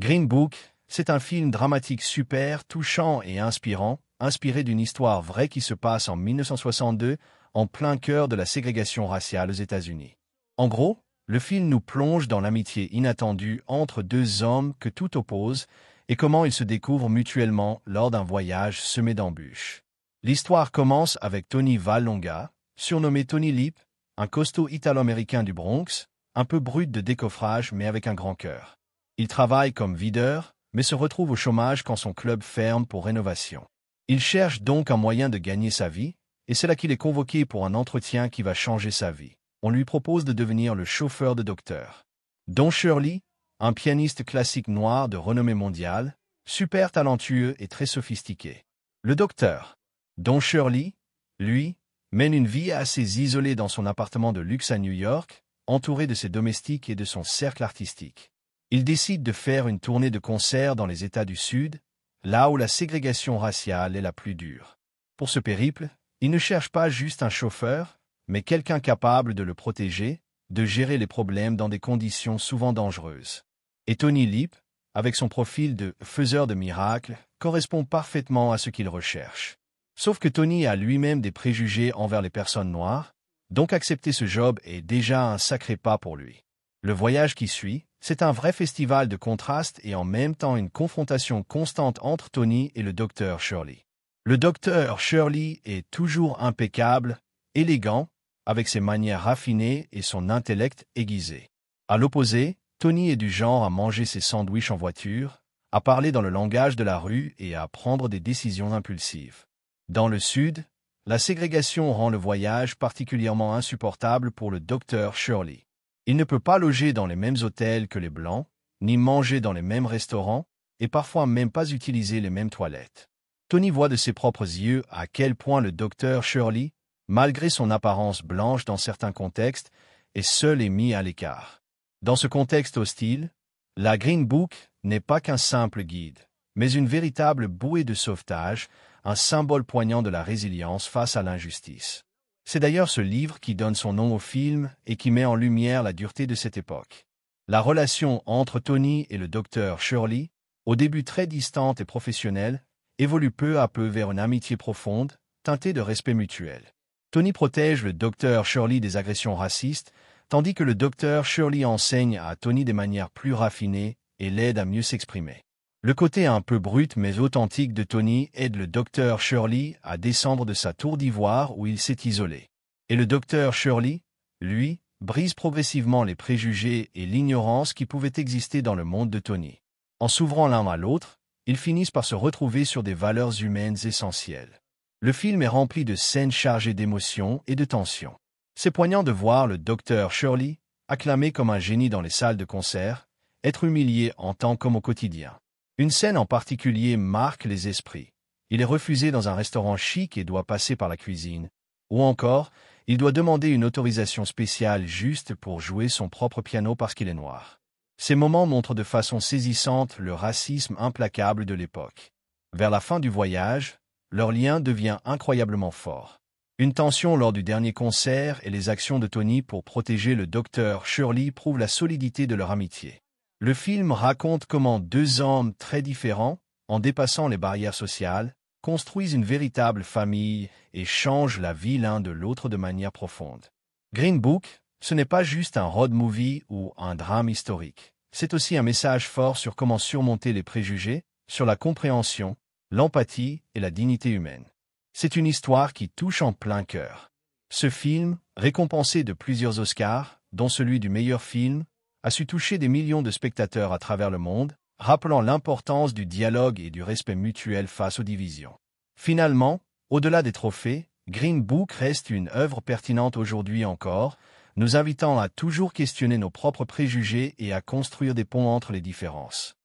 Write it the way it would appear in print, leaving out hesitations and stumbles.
Green Book, c'est un film dramatique super, touchant et inspirant, inspiré d'une histoire vraie qui se passe en 1962, en plein cœur de la ségrégation raciale aux États-Unis. En gros, le film nous plonge dans l'amitié inattendue entre deux hommes que tout oppose et comment ils se découvrent mutuellement lors d'un voyage semé d'embûches. L'histoire commence avec Tony Vallelonga, surnommé Tony Lip, un costaud italo-américain du Bronx, un peu brut de décoffrage mais avec un grand cœur. Il travaille comme videur, mais se retrouve au chômage quand son club ferme pour rénovation. Il cherche donc un moyen de gagner sa vie, et c'est là qu'il est convoqué pour un entretien qui va changer sa vie. On lui propose de devenir le chauffeur de docteur. Don Shirley, un pianiste classique noir de renommée mondiale, super talentueux et très sophistiqué. Le docteur, Don Shirley, lui, mène une vie assez isolée dans son appartement de luxe à New York, entouré de ses domestiques et de son cercle artistique. Il décide de faire une tournée de concerts dans les États du Sud, là où la ségrégation raciale est la plus dure. Pour ce périple, il ne cherche pas juste un chauffeur, mais quelqu'un capable de le protéger, de gérer les problèmes dans des conditions souvent dangereuses. Et Tony Lip, avec son profil de faiseur de miracles, correspond parfaitement à ce qu'il recherche. Sauf que Tony a lui-même des préjugés envers les personnes noires, donc accepter ce job est déjà un sacré pas pour lui. Le voyage qui suit, c'est un vrai festival de contrastes et en même temps une confrontation constante entre Tony et le docteur Shirley. Le docteur Shirley est toujours impeccable, élégant, avec ses manières raffinées et son intellect aiguisé. À l'opposé, Tony est du genre à manger ses sandwichs en voiture, à parler dans le langage de la rue et à prendre des décisions impulsives. Dans le Sud, la ségrégation rend le voyage particulièrement insupportable pour le docteur Shirley. Il ne peut pas loger dans les mêmes hôtels que les Blancs, ni manger dans les mêmes restaurants, et parfois même pas utiliser les mêmes toilettes. Tony voit de ses propres yeux à quel point le docteur Shirley, malgré son apparence blanche dans certains contextes, est seul et mis à l'écart. Dans ce contexte hostile, la Green Book n'est pas qu'un simple guide, mais une véritable bouée de sauvetage, un symbole poignant de la résilience face à l'injustice. C'est d'ailleurs ce livre qui donne son nom au film et qui met en lumière la dureté de cette époque. La relation entre Tony et le docteur Shirley, au début très distante et professionnelle, évolue peu à peu vers une amitié profonde, teintée de respect mutuel. Tony protège le docteur Shirley des agressions racistes, tandis que le docteur Shirley enseigne à Tony des manières plus raffinées et l'aide à mieux s'exprimer. Le côté un peu brut mais authentique de Tony aide le docteur Shirley à descendre de sa tour d'ivoire où il s'est isolé. Et le docteur Shirley, lui, brise progressivement les préjugés et l'ignorance qui pouvaient exister dans le monde de Tony. En s'ouvrant l'un à l'autre, ils finissent par se retrouver sur des valeurs humaines essentielles. Le film est rempli de scènes chargées d'émotions et de tensions. C'est poignant de voir le docteur Shirley, acclamé comme un génie dans les salles de concert, être humilié en tant qu'homme au quotidien. Une scène en particulier marque les esprits. Il est refusé dans un restaurant chic et doit passer par la cuisine. Ou encore, il doit demander une autorisation spéciale juste pour jouer son propre piano parce qu'il est noir. Ces moments montrent de façon saisissante le racisme implacable de l'époque. Vers la fin du voyage, leur lien devient incroyablement fort. Une tension lors du dernier concert et les actions de Tony pour protéger le docteur Shirley prouvent la solidité de leur amitié. Le film raconte comment deux hommes très différents, en dépassant les barrières sociales, construisent une véritable famille et changent la vie l'un de l'autre de manière profonde. Green Book, ce n'est pas juste un road movie ou un drame historique. C'est aussi un message fort sur comment surmonter les préjugés, sur la compréhension, l'empathie et la dignité humaine. C'est une histoire qui touche en plein cœur. Ce film, récompensé de plusieurs Oscars, dont celui du meilleur film, a su toucher des millions de spectateurs à travers le monde, rappelant l'importance du dialogue et du respect mutuel face aux divisions. Finalement, au-delà des trophées, Green Book reste une œuvre pertinente aujourd'hui encore, nous invitant à toujours questionner nos propres préjugés et à construire des ponts entre les différences.